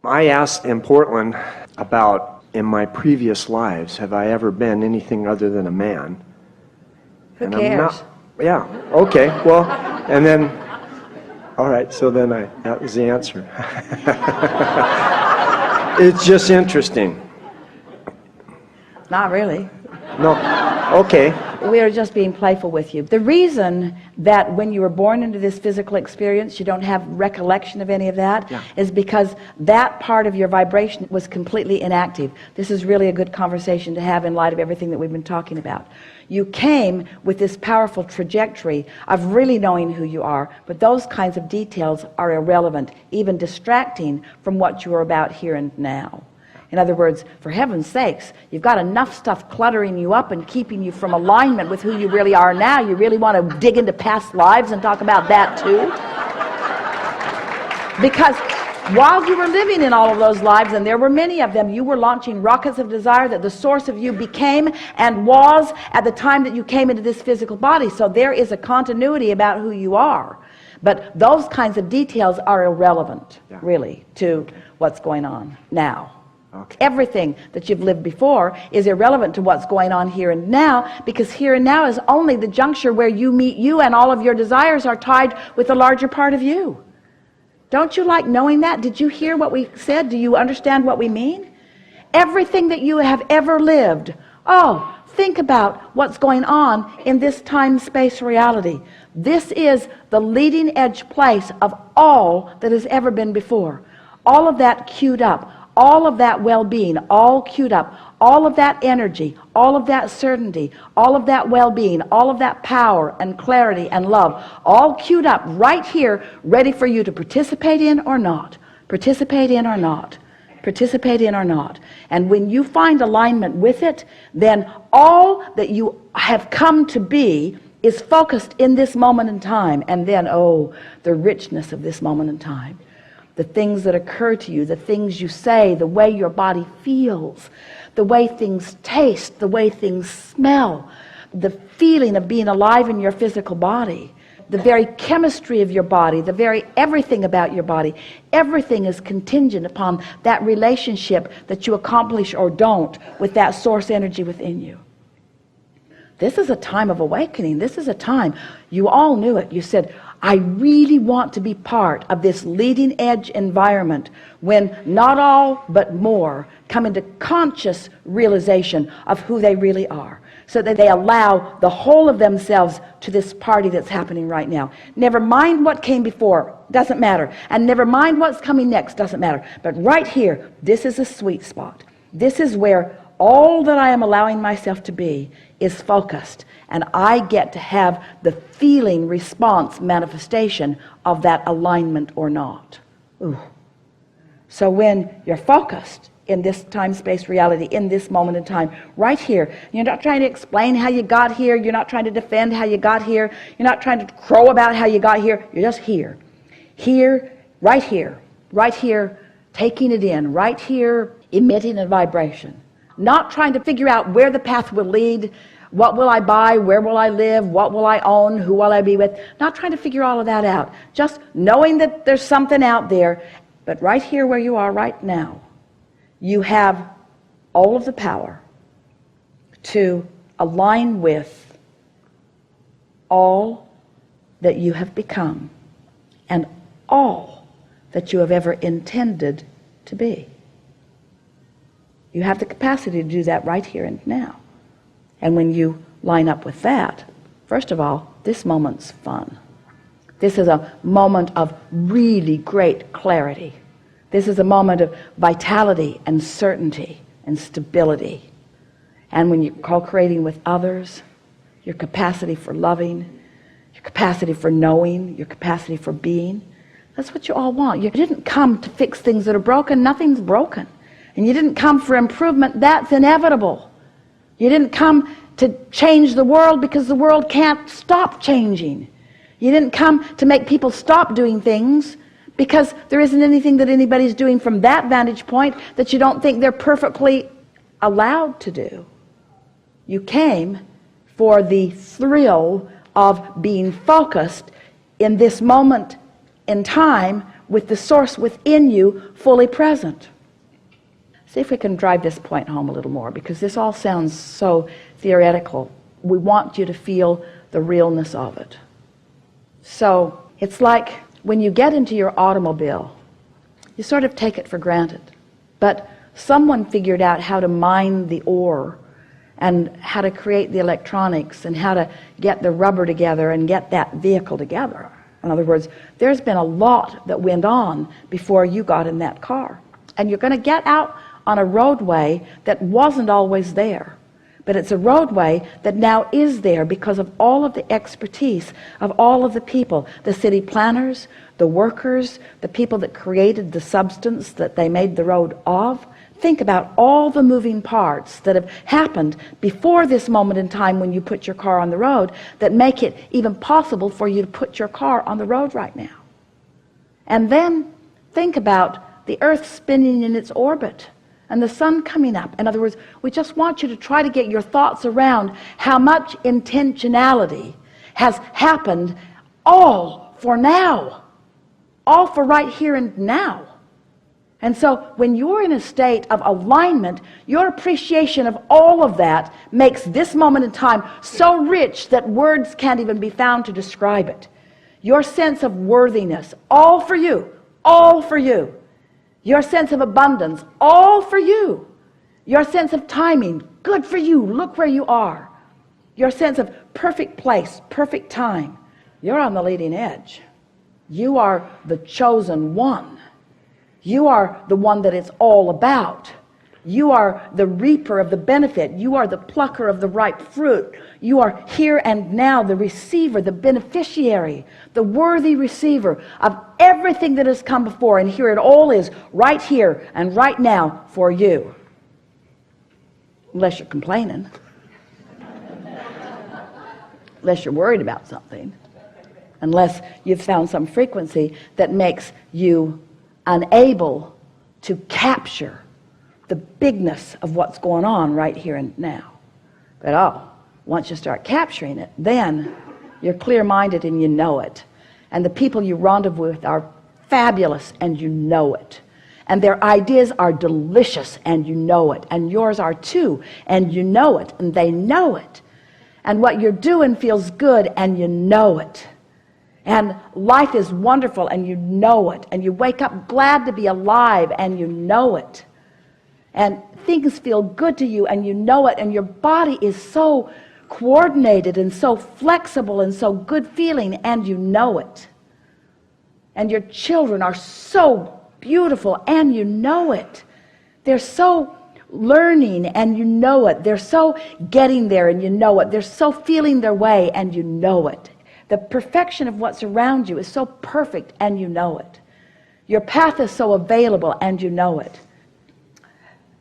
I asked in Portland about, in my previous lives, have I ever been anything other than a man? Who cares? Yeah, okay, well, and then, all right, so then that was the answer. It's just interesting. Not really. No, okay. We are just being playful with you. The reason that when you were born into this physical experience you don't have recollection of any of that is because that part of your vibration was completely inactive. This is really a good conversation to have in light of everything that we've been talking about. You came with this powerful trajectory of really knowing who you are, but those kinds of details are irrelevant, even distracting from what you are about here and now. In other words, for heaven's sakes, you've got enough stuff cluttering you up and keeping you from alignment with who you really are now. You really want to dig into past lives and talk about that too? Because while you were living in all of those lives, and there were many of them, you were launching rockets of desire that the source of you became and was at the time that you came into this physical body. So there is a continuity about who you are. But those kinds of details are irrelevant, really, to what's going on now. Okay. Everything that you've lived before is irrelevant to what's going on here and now, because here and now is only the juncture where you meet you and all of your desires are tied with the larger part of you. Don't you like knowing that? Did you hear what we said? Do you understand what we mean? Everything that you have ever lived. Oh, think about what's going on in this time-space reality. This is the leading edge place of all that has ever been before. All of that queued up. All of that well-being, all queued up, all of that energy, all of that certainty, all of that well-being, all of that power and clarity and love, all queued up right here, ready for you to participate in or not, participate in or not, participate in or not. And when you find alignment with it, then all that you have come to be is focused in this moment in time. And then, oh, the richness of this moment in time. The things that occur to you, the things you say, the way your body feels, the way things taste, the way things smell, the feeling of being alive in your physical body, the very chemistry of your body, the very everything about your body, everything is contingent upon that relationship that you accomplish or don't with that source energy within you. This is a time of awakening. This is a time, you all knew it. You said, I really want to be part of this leading edge environment when not all but more come into conscious realization of who they really are, so that they allow the whole of themselves to this party that's happening right now. Never mind what came before, doesn't matter. And never mind what's coming next, doesn't matter. But right here, this is a sweet spot. This is where all that I am allowing myself to be is focused, and I get to have the feeling response manifestation of that alignment or not. Ooh. So when you're focused in this time-space reality, in this moment in time, right here, you're not trying to explain how you got here, you're not trying to defend how you got here, you're not trying to crow about how you got here, you're just here. Here, right here, taking it in, right here, emitting a vibration. Not trying to figure out where the path will lead, what will I buy, where will I live, what will I own, who will I be with. Not trying to figure all of that out. Just knowing that there's something out there. But right here where you are right now, you have all of the power to align with all that you have become and all that you have ever intended to be. You have the capacity to do that right here and now. And when you line up with that, first of all, this moment's fun. This is a moment of really great clarity. This is a moment of vitality and certainty and stability. And when you're co-creating with others, your capacity for loving, your capacity for knowing, your capacity for being, that's what you all want. You didn't come to fix things that are broken. Nothing's broken. And you didn't come for improvement. That's inevitable. You didn't come to change the world because the world can't stop changing. You didn't come to make people stop doing things because there isn't anything that anybody's doing from that vantage point that you don't think they're perfectly allowed to do. You came for the thrill of being focused in this moment in time with the source within you fully present. See if we can drive this point home a little more, because this all sounds so theoretical. We want you to feel the realness of it. So it's like when you get into your automobile, you sort of take it for granted. But someone figured out how to mine the ore and how to create the electronics and how to get the rubber together and get that vehicle together. In other words, there's been a lot that went on before you got in that car. And you're going to get out on a roadway that wasn't always there. But it's a roadway that now is there because of all of the expertise of all of the people, the city planners, the workers, the people that created the substance that they made the road of. Think about all the moving parts that have happened before this moment in time when you put your car on the road that make it even possible for you to put your car on the road right now. And then think about the earth spinning in its orbit and the sun coming up. In other words, we just want you to try to get your thoughts around how much intentionality has happened all for now, all for right here and now. And so when you're in a state of alignment, your appreciation of all of that makes this moment in time so rich that words can't even be found to describe it. Your sense of worthiness, all for you, all for you. Your sense of abundance, all for you. Your sense of timing, good for you, look where you are. Your sense of perfect place, perfect time. You're on the leading edge. You are the chosen one. You are the one that it's all about. You are the reaper of the benefit. You are the plucker of the ripe fruit. You are here and now the receiver, the beneficiary, the worthy receiver of everything that has come before. And here it all is, right here and right now for you. Unless you're complaining. Unless you're worried about something. Unless you've found some frequency that makes you unable to capture the bigness of what's going on right here and now. But once you start capturing it, then you're clear-minded and you know it. And the people you rendezvous with are fabulous and you know it. And their ideas are delicious and you know it. And yours are too and you know it and they know it. And what you're doing feels good and you know it. And life is wonderful and you know it. And you wake up glad to be alive and you know it. And things feel good to you and you know it. And your body is so coordinated and so flexible and so good feeling and you know it. And your children are so beautiful and you know it. They're so learning and you know it. They're so getting there and you know it. They're so feeling their way and you know it. The perfection of what's around you is so perfect and you know it. Your path is so available and you know it.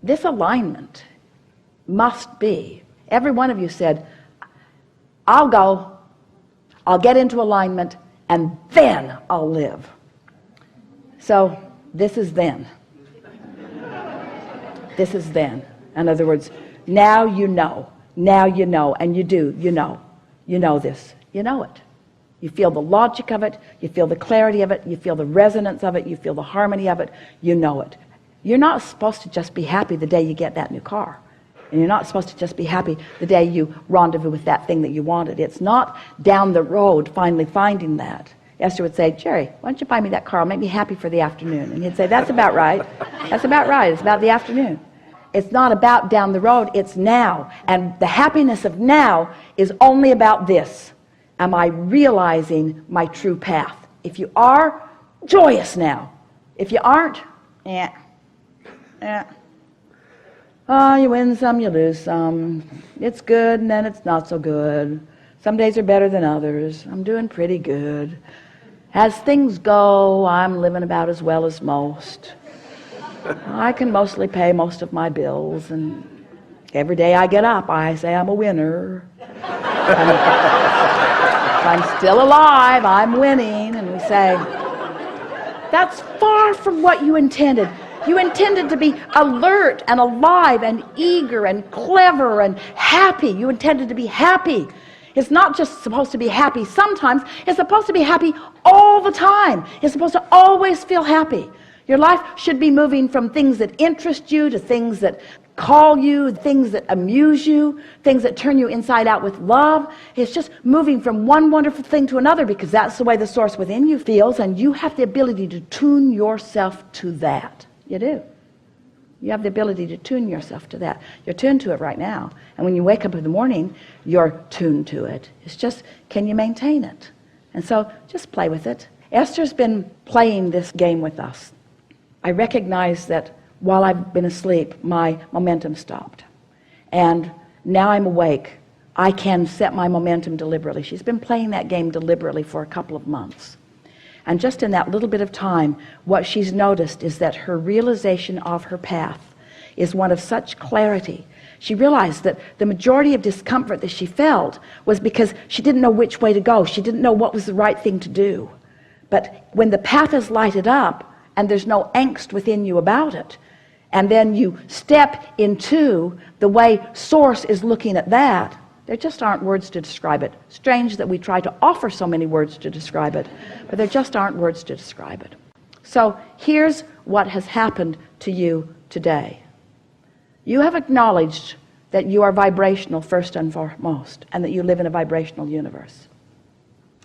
This alignment must be, every one of you said, I'll go, I'll get into alignment, and then I'll live. So this is then. This is then. In other words, now you know, and you do, you know this, you know it. You feel the logic of it, you feel the clarity of it, you feel the resonance of it, you feel the harmony of it, you know it. You're not supposed to just be happy the day you get that new car. And you're not supposed to just be happy the day you rendezvous with that thing that you wanted. It's not down the road finally finding that. Esther would say, Jerry, why don't you buy me that car? It'll make me happy for the afternoon. And he'd say, that's about right. That's about right. It's about the afternoon. It's not about down the road. It's now. And the happiness of now is only about this. Am I realizing my true path? If you are, joyous now. If you aren't, oh, you win some, you lose some. It's good and then it's not so good. Some days are better than others. I'm doing pretty good. As things go, I'm living about as well as most. I can mostly pay most of my bills, and every day I get up, I say I'm a winner. If I'm still alive, I'm winning. And we say, that's far from what you intended. You intended to be alert and alive and eager and clever and happy. You intended to be happy. It's not just supposed to be happy sometimes. It's supposed to be happy all the time. It's supposed to always feel happy. Your life should be moving from things that interest you to things that call you, things that amuse you, things that turn you inside out with love. It's just moving from one wonderful thing to another, because that's the way the source within you feels, and you have the ability to tune yourself to that. You do. You have the ability to tune yourself to that. You're tuned to it right now. And when you wake up in the morning, you're tuned to it. It's just, can you maintain it? And so just play with it. Esther's been playing this game with us. I recognize that while I've been asleep, my momentum stopped. And now I'm awake. I can set my momentum deliberately. She's been playing that game deliberately for a couple of months. And just in that little bit of time, what she's noticed is that her realization of her path is one of such clarity. She realized that the majority of discomfort that she felt was because she didn't know which way to go. She didn't know what was the right thing to do. But when the path is lighted up and there's no angst within you about it, and then you step into the way Source is looking at that, there just aren't words to describe it. Strange that we try to offer so many words to describe it, but there just aren't words to describe it. So here's what has happened to you today. You have acknowledged that you are vibrational first and foremost, and that you live in a vibrational universe.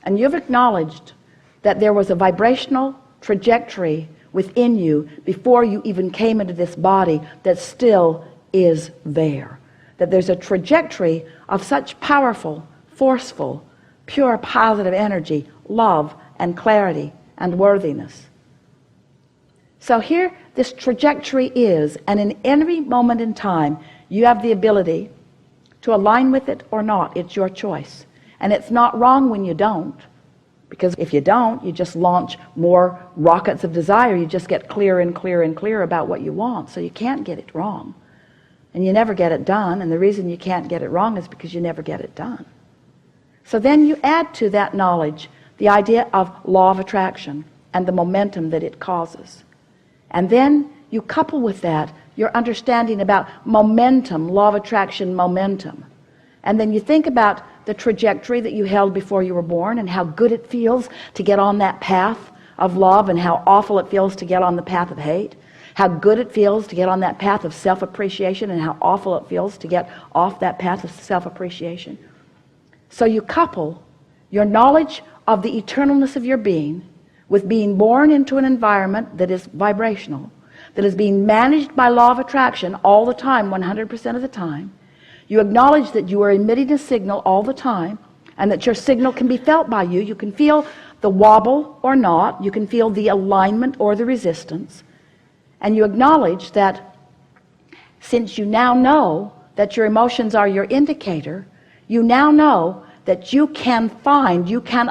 And you've acknowledged that there was a vibrational trajectory within you before you even came into this body that still is there. That there's a trajectory of such powerful, forceful, pure positive energy, love and clarity and worthiness. So here this trajectory is, and in every moment in time you have the ability to align with it or not. It's your choice. And it's not wrong when you don't, because if you don't, you just launch more rockets of desire. You just get clearer and clearer and clearer about what you want. So you can't get it wrong. And you never get it done, and the reason you can't get it wrong is because you never get it done. So then you add to that knowledge the idea of law of attraction and the momentum that it causes. And then you couple with that your understanding about momentum, law of attraction, momentum. And then you think about the trajectory that you held before you were born and how good it feels to get on that path of love and how awful it feels to get on the path of hate. How good it feels to get on that path of self-appreciation and how awful it feels to get off that path of self-appreciation. So you couple your knowledge of the eternalness of your being with being born into an environment that is vibrational, that is being managed by law of attraction all the time, 100% of the time. You acknowledge that you are emitting a signal all the time and that your signal can be felt by you. You can feel the wobble or not. You can feel the alignment or the resistance. And you acknowledge that since you now know that your emotions are your indicator, you now know that you can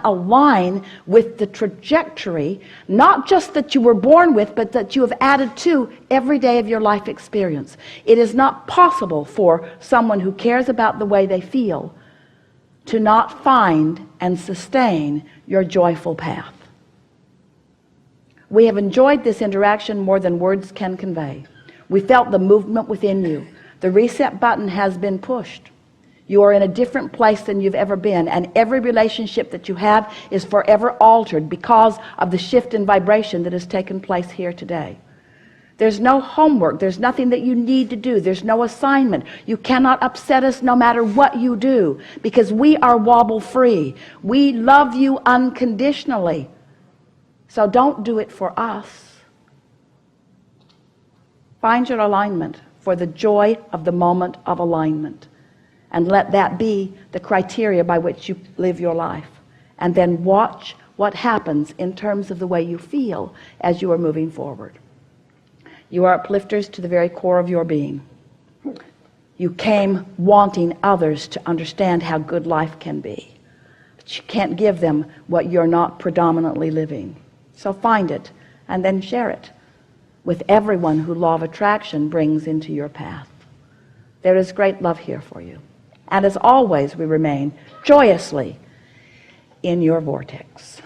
align with the trajectory, not just that you were born with, but that you have added to every day of your life experience. It is not possible for someone who cares about the way they feel to not find and sustain your joyful path. We have enjoyed this interaction more than words can convey. We felt the movement within you. The reset button has been pushed. You are in a different place than you've ever been, and every relationship that you have is forever altered because of the shift in vibration that has taken place here today. There's no homework. There's nothing that you need to do. There's no assignment. You cannot upset us no matter what you do, because we are wobble free. We love you unconditionally. So don't do it for us. Find your alignment for the joy of the moment of alignment. And let that be the criteria by which you live your life. And then watch what happens in terms of the way you feel as you are moving forward. You are uplifters to the very core of your being. You came wanting others to understand how good life can be. But you can't give them what you're not predominantly living. So find it and then share it with everyone who law of attraction brings into your path. There is great love here for you. And as always, we remain joyously in your vortex.